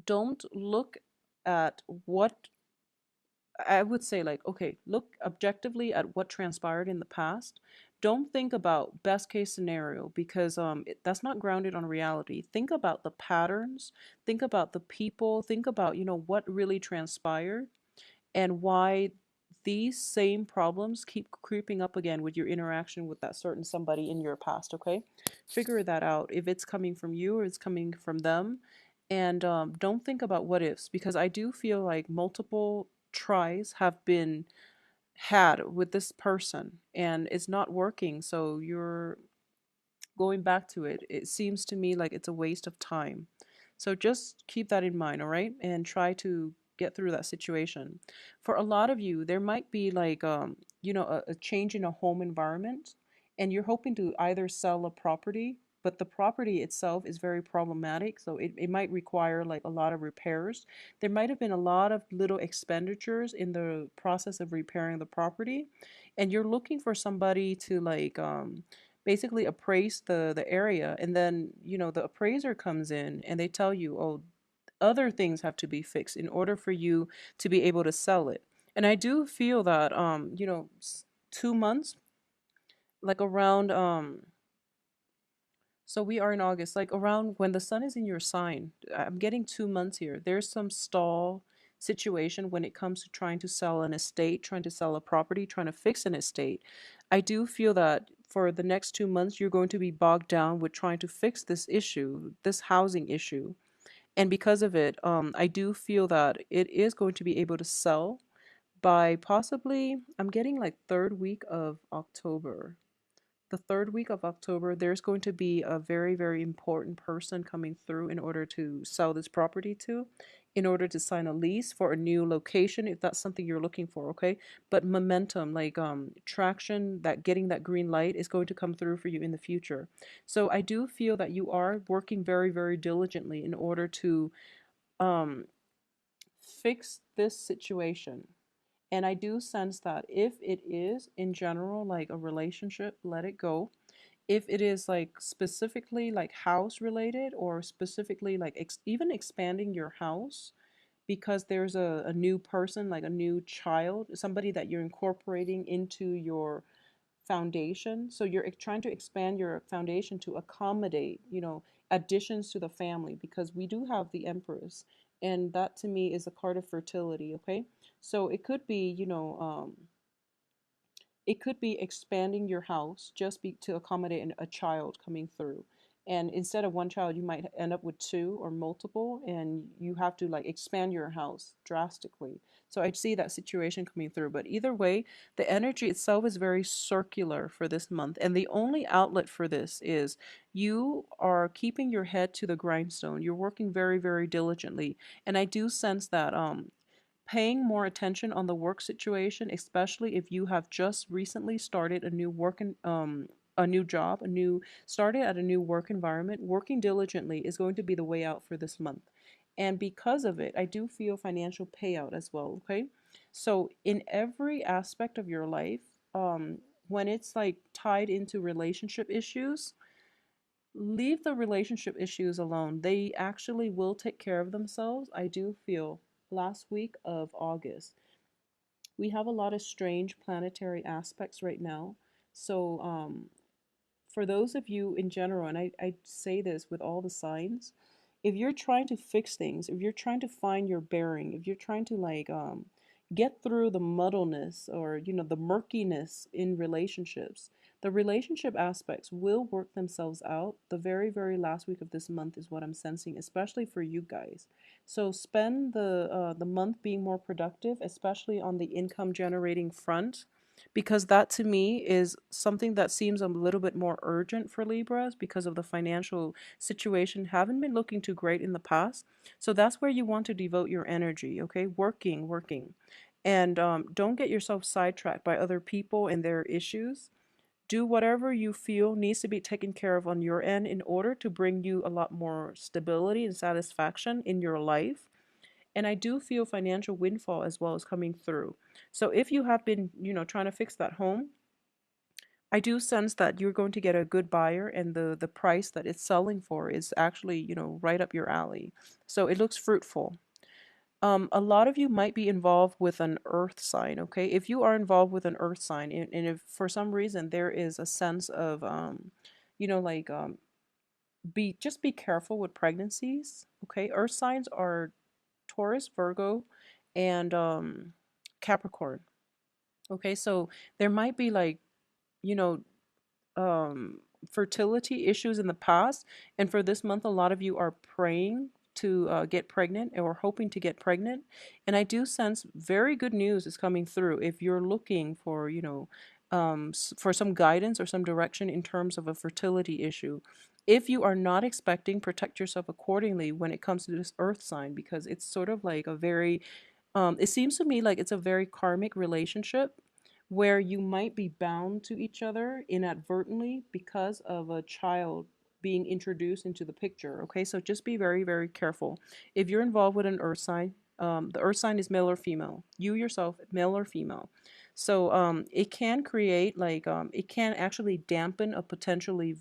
don't look at what I would say, like, okay, look objectively at what transpired in the past. Don't think about best case scenario because that's not grounded on reality. Think about the patterns, think about the people, think about, what really transpired and why these same problems keep creeping up again with your interaction with that certain somebody in your past, okay? Figure that out if it's coming from you or it's coming from them. And don't think about what ifs because I do feel like multiple tries have been had with this person and it's not working. So you're going back to it. It seems to me like it's a waste of time. So just keep that in mind, all right? And try to get through that situation. For a lot of you, there might be like a change in a home environment and you're hoping to either sell a property, but the property itself is very problematic, so it might require like a lot of repairs. There might have been a lot of little expenditures in the process of repairing the property, and you're looking for somebody to like basically appraise the area, and then the appraiser comes in and they tell you, oh, other things have to be fixed in order for you to be able to sell it. And I do feel that 2 months, like around so we are in August, like around when the sun is in your sign. I'm getting 2 months here. There's some stall situation when it comes to trying to sell an estate, trying to sell a property, trying to fix an estate. I do feel that for the next 2 months, you're going to be bogged down with trying to fix this issue, this housing issue. And because of it, I do feel that it is going to be able to sell by possibly, I'm getting like third week of October. The third week of October, there's going to be a very, very important person coming through in order to sell this property to, in order to sign a lease for a new location, if that's something you're looking for, okay? But momentum, like traction, that getting that green light is going to come through for you in the future. So I do feel that you are working very, very diligently in order to um, fix this situation. And I do sense that if it is in general like a relationship, let it go. If it is like specifically like house related or specifically like even expanding your house because there's a new person, like a new child, somebody that you're incorporating into your foundation. So you're trying to expand your foundation to accommodate, additions to the family because we do have the Empress, and that to me is a card of fertility. Okay, so it could be, it could be expanding your house just to accommodate a child coming through. And instead of one child, you might end up with two or multiple, and you have to like expand your house drastically. So I see that situation coming through. But either way, the energy itself is very circular for this month. And the only outlet for this is you are keeping your head to the grindstone. You're working very, very diligently. And I do sense that paying more attention on the work situation, especially if you have just recently started a new a new job, a new started at a new work environment, working diligently is going to be the way out for this month. And because of it, I do feel financial payout as well, okay? So in every aspect of your life, when it's like tied into relationship issues, leave the relationship issues alone. They actually will take care of themselves. I do feel last week of August, we have a lot of strange planetary aspects right now. So, for those of you in general, and I say this with all the signs, if you're trying to fix things, if you're trying to find your bearing, if you're trying to like get through the muddleness or the murkiness in relationships, the relationship aspects will work themselves out. The very, very last week of this month is what I'm sensing, especially for you guys. So spend the month being more productive, especially on the income generating front, because that to me is something that seems a little bit more urgent for Libras because of the financial situation haven't been looking too great in the past. So that's where you want to devote your energy, okay? Working. And don't get yourself sidetracked by other people and their issues. Do whatever you feel needs to be taken care of on your end in order to bring you a lot more stability and satisfaction in your life. And I do feel financial windfall as well as coming through. So if you have been, trying to fix that home, I do sense that you're going to get a good buyer, and the price that it's selling for is actually, right up your alley. So it looks fruitful. A lot of you might be involved with an earth sign, okay? If you are involved with an earth sign, and if for some reason there is a sense of, like, be careful with pregnancies, okay? Earth signs are Taurus, Virgo, and Capricorn, okay? So there might be like, you know, um, fertility issues in the past. And for this month, a lot of you are praying to get pregnant or hoping to get pregnant. And I do sense very good news is coming through if you're looking for, for some guidance or some direction in terms of a fertility issue. If you are not expecting, protect yourself accordingly when it comes to this earth sign, because it's sort of like a very, it seems to me like it's a very karmic relationship where you might be bound to each other inadvertently because of a child being introduced into the picture. Okay, so just be very, very careful. If you're involved with an earth sign, the earth sign is male or female. You yourself, male or female. So it can create like it can actually dampen a potentially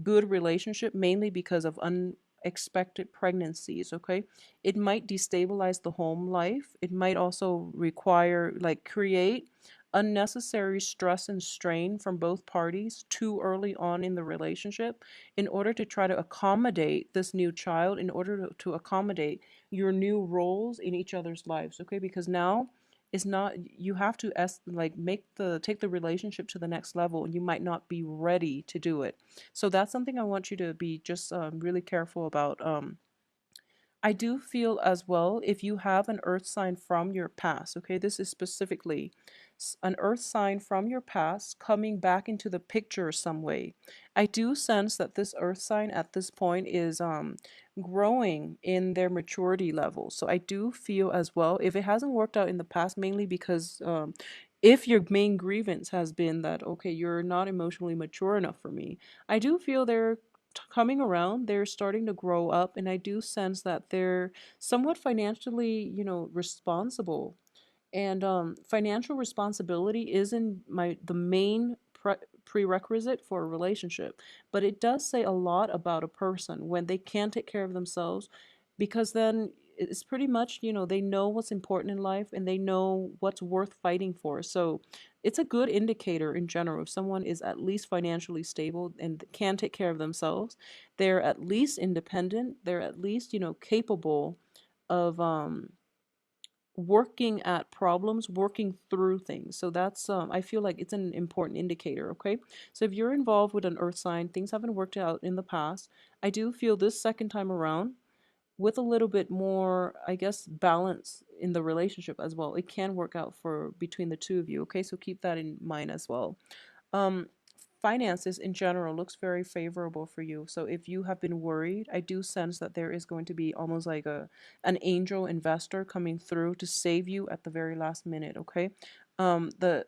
good relationship, mainly because of unexpected pregnancies. Okay, it might destabilize the home life. It might also require like create unnecessary stress and strain from both parties too early on in the relationship in order to try to accommodate this new child, in order to accommodate your new roles in each other's lives. Okay, because now it's not, you have to like make the take the relationship to the next level, and you might not be ready to do it. So that's something I want you to be just really careful about. I do feel as well, if you have an earth sign from your past, okay, this is specifically an earth sign from your past coming back into the picture some way. I do sense that this earth sign at this point is growing in their maturity level. So I do feel as well, if it hasn't worked out in the past, mainly because if your main grievance has been that, okay, you're not emotionally mature enough for me, I do feel they're coming around. They're starting to grow up, and I do sense that they're somewhat financially, responsible. And financial responsibility isn't the main prerequisite for a relationship, but it does say a lot about a person when they can take care of themselves, because then it's pretty much, they know what's important in life and they know what's worth fighting for. So it's a good indicator in general if someone is at least financially stable and can take care of themselves. They're at least independent. They're at least, capable of working at problems, working through things. So that's I feel like it's an important indicator. Okay, so if you're involved with an earth sign, things haven't worked out in the past. I do feel this second time around, with a little bit more, I guess, balance in the relationship as well, it can work out for between the two of you. Okay, so keep that in mind as well. um Finances in general looks very favorable for you. So if you have been worried, I do sense that there is going to be almost like an angel investor coming through to save you at the very last minute. Okay, the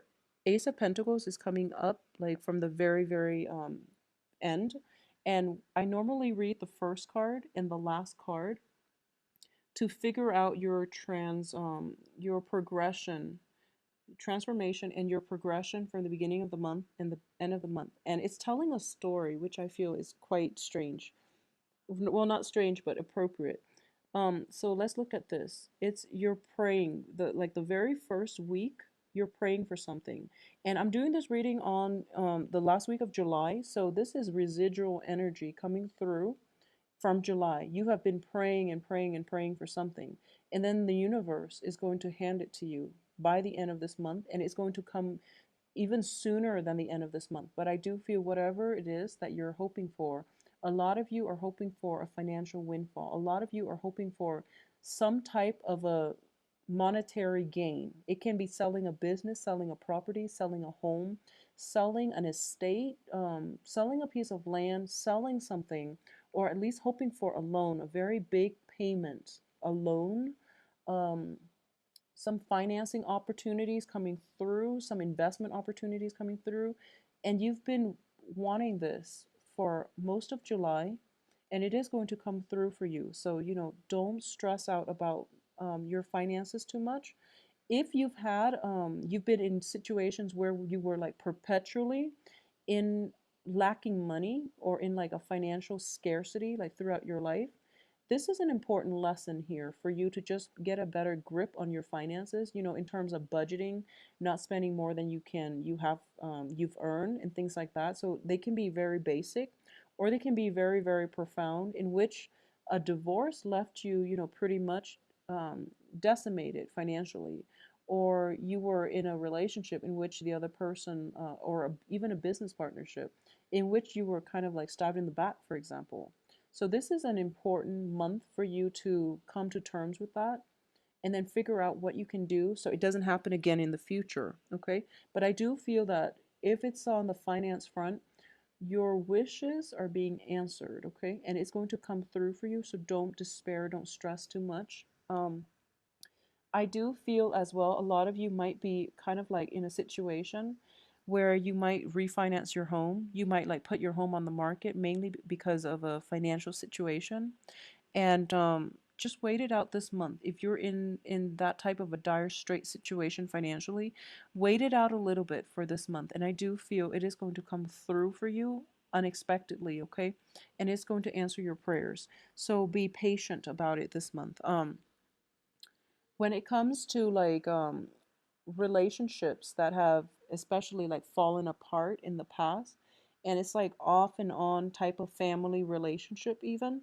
Ace of Pentacles is coming up like from the very, very end, and I normally read the first card and the last card to figure out your progression, transformation, and your progression from the beginning of the month and the end of the month. And it's telling a story which I feel is quite strange. Well, not strange, but appropriate. So let's look at this. It's you're praying the very first week, you're praying for something. And I'm doing this reading on the last week of July. So this is residual energy coming through from July. You have been praying and praying and praying for something. And then the universe is going to hand it to you by the end of this month. And it's going to come even sooner than the end of this month. But I do feel whatever it is that you're hoping for, a lot of you are hoping for a financial windfall. A lot of you are hoping for some type of a monetary gain. It can be selling a business, selling a property, selling a home, selling an estate, selling a piece of land, selling something, or at least hoping for a loan, a very big payment, a loan, um, some financing opportunities coming through, some investment opportunities coming through. And you've been wanting this for most of July, and it is going to come through for you. So, don't stress out about your finances too much. If you've been in situations where you were like perpetually in lacking money or in like a financial scarcity like throughout your life, this is an important lesson here for you to just get a better grip on your finances, in terms of budgeting, not spending more than you've earned and things like that. So they can be very basic, or they can be very, very profound, in which a divorce left you, pretty much um, decimated financially, or you were in a relationship in which the other person, even a business partnership, in which you were kind of like stabbed in the back, for example. So this is an important month for you to come to terms with that, and then figure out what you can do so it doesn't happen again in the future, okay? But I do feel that if it's on the finance front, your wishes are being answered, okay? And it's going to come through for you, so don't despair, don't stress too much. I do feel as well, a lot of you might be kind of like in a situation where you might refinance your home. You might like put your home on the market mainly because of a financial situation. And just wait it out this month. If you're in that type of a dire straight situation financially, wait it out a little bit for this month. And I do feel it is going to come through for you unexpectedly, okay? And it's going to answer your prayers. So be patient about it this month. When it comes to like relationships that have especially like fallen apart in the past, and it's like off and on type of family relationship even,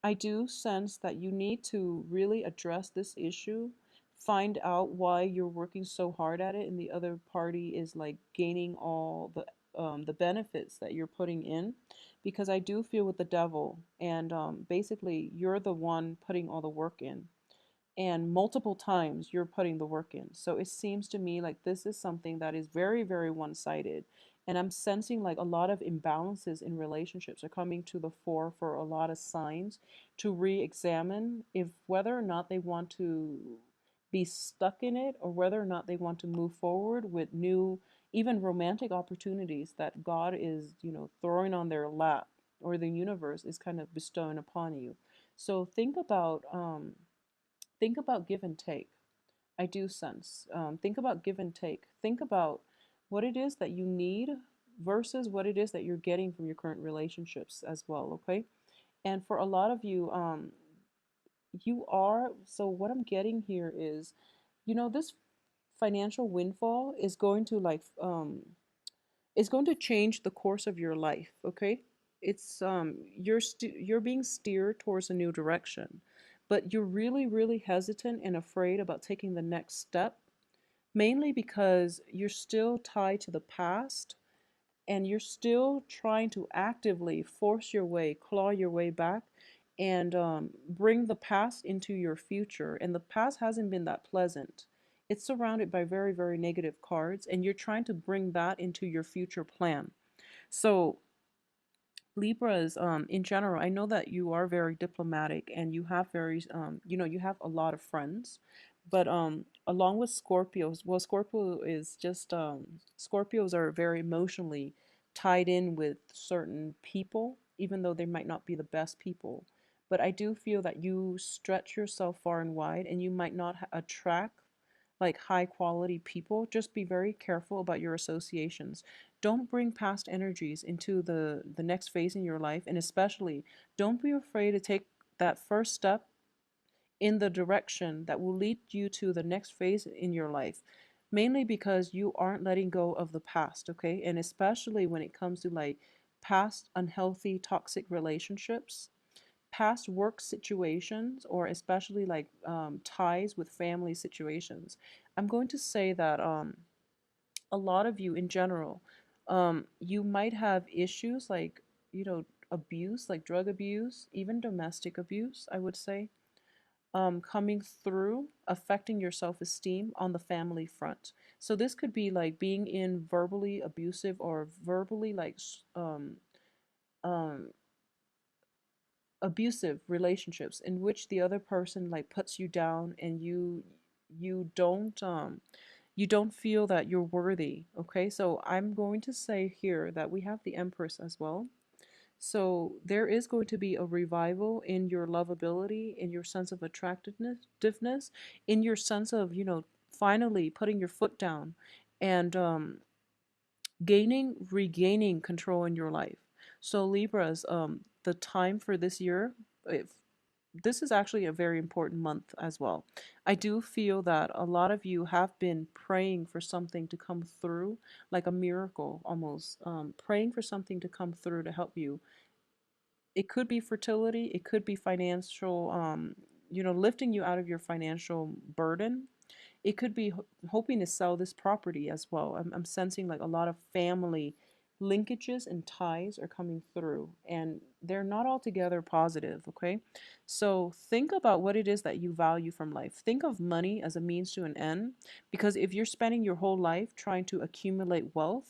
I do sense that you need to really address this issue, find out why you're working so hard at it and the other party is like gaining all the benefits that you're putting in, because I do feel with the devil, and basically you're the one putting all the work in, and multiple times you're putting the work in. So it seems to me like this is something that is very, very one sided. And I'm sensing like a lot of imbalances in relationships are coming to the fore for a lot of signs to re examine if whether or not they want to be stuck in it, or whether or not they want to move forward with new, even romantic opportunities that God is, throwing on their lap, or the universe is kind of bestowing upon you. So think about give and take. I do sense. Think about give and take. Think about what it is that you need versus what it is that you're getting from your current relationships as well. Okay. And for a lot of you, you are. So what I'm getting here is, this financial windfall is going to is going to change the course of your life. Okay. It's you're being steered towards a new direction, but you're really, really hesitant and afraid about taking the next step, mainly because you're still tied to the past, and you're still trying to actively force your way, claw your way back, and bring the past into your future. And the past hasn't been that pleasant. It's surrounded by very, very negative cards, and you're trying to bring that into your future plan. So Libras, in general, I know that you are very diplomatic and you have you have a lot of friends, but along with Scorpios, well, Scorpios are very emotionally tied in with certain people, even though they might not be the best people. But I do feel that you stretch yourself far and wide, and you might not attract like high quality people. Just be very careful about your associations. Don't bring past energies into the next phase in your life, and especially don't be afraid to take that first step in the direction that will lead you to the next phase in your life, mainly because you aren't letting go of the past, okay? And especially when it comes to like past unhealthy toxic relationships, past work situations, or especially like ties with family situations. I'm going to say that a lot of you in general, you might have issues like, abuse, like drug abuse, even domestic abuse, I would say, coming through, affecting your self esteem on the family front. So this could be like being in verbally abusive or verbally like um, abusive relationships in which the other person like puts you down, and you don't feel that you're worthy. Okay, so I'm going to say here that we have the Empress as well. So there is going to be a revival in your lovability, in your sense of attractiveness, in your sense of, finally putting your foot down and regaining control in your life. So Libras, the time for this year, if this is actually a very important month as well. I do feel that a lot of you have been praying for something to come through, like a miracle almost, praying for something to come through to help you. It could be fertility, it could be financial, lifting you out of your financial burden. It could be hoping to sell this property as well. I'm sensing like a lot of family linkages and ties are coming through, and they're not altogether positive, okay? So think about what it is that you value from life. Think of money as a means to an end, because if you're spending your whole life trying to accumulate wealth,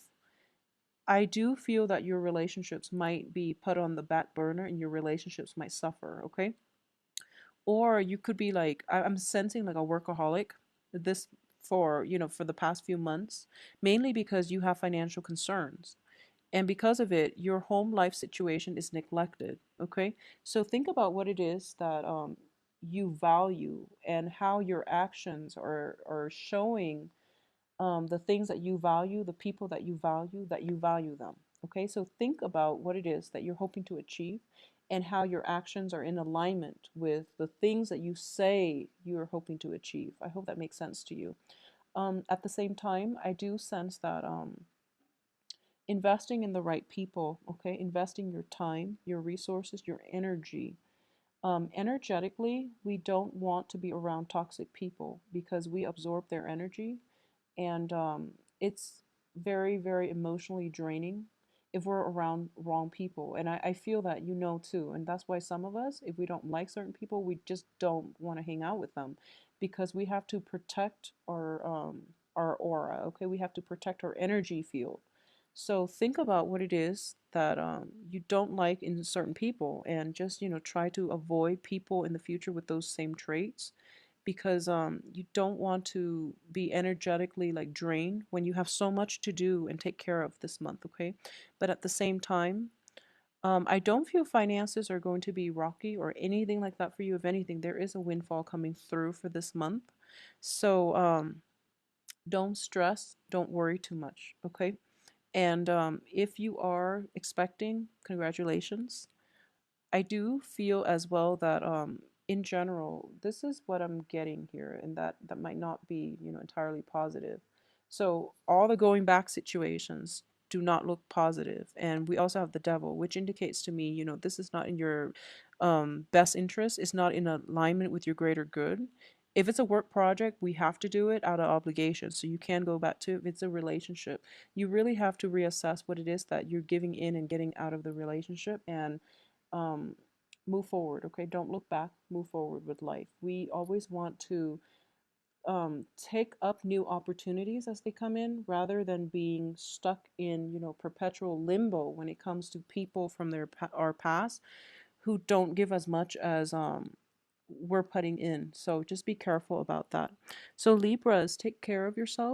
I do feel that your relationships might be put on the back burner and your relationships might suffer, okay? Or you could be like, I'm sensing like a workaholic this for, for the past few months, mainly because you have financial concerns. And because of it, your home life situation is neglected, okay? So think about what it is that you value and how your actions are showing the things that you value, the people that you value them. Okay, so think about what it is that you're hoping to achieve and how your actions are in alignment with the things that you say you are hoping to achieve. I hope that makes sense to you. At the same time, I do sense that investing in the right people, okay, investing your time, your resources, your energy. Energetically, we don't want to be around toxic people because we absorb their energy, and it's very, very emotionally draining if we're around wrong people. And I feel that too, and that's why some of us, if we don't like certain people, we just don't want to hang out with them, because we have to protect our aura, okay? We have to protect our energy field. So think about what it is that you don't like in certain people, and just try to avoid people in the future with those same traits, because you don't want to be energetically like drained when you have so much to do and take care of this month, okay? But at the same time, I don't feel finances are going to be rocky or anything like that for you. If anything, there is a windfall coming through for this month. So don't stress, don't worry too much, okay? And if you are expecting, congratulations. I do feel as well that in general, this is what I'm getting here, and that might not be, entirely positive. So all the going back situations do not look positive. And we also have the devil, which indicates to me, this is not in your best interest. It's not in alignment with your greater good. If it's a work project, we have to do it out of obligation. So you can go back to, if it's a relationship, you really have to reassess what it is that you're giving in and getting out of the relationship, and um, move forward. Okay, don't look back. Move forward with life. We always want to take up new opportunities as they come in, rather than being stuck in perpetual limbo when it comes to people from our past who don't give as much as we're putting in. So just be careful about that. So Libras, take care of yourself.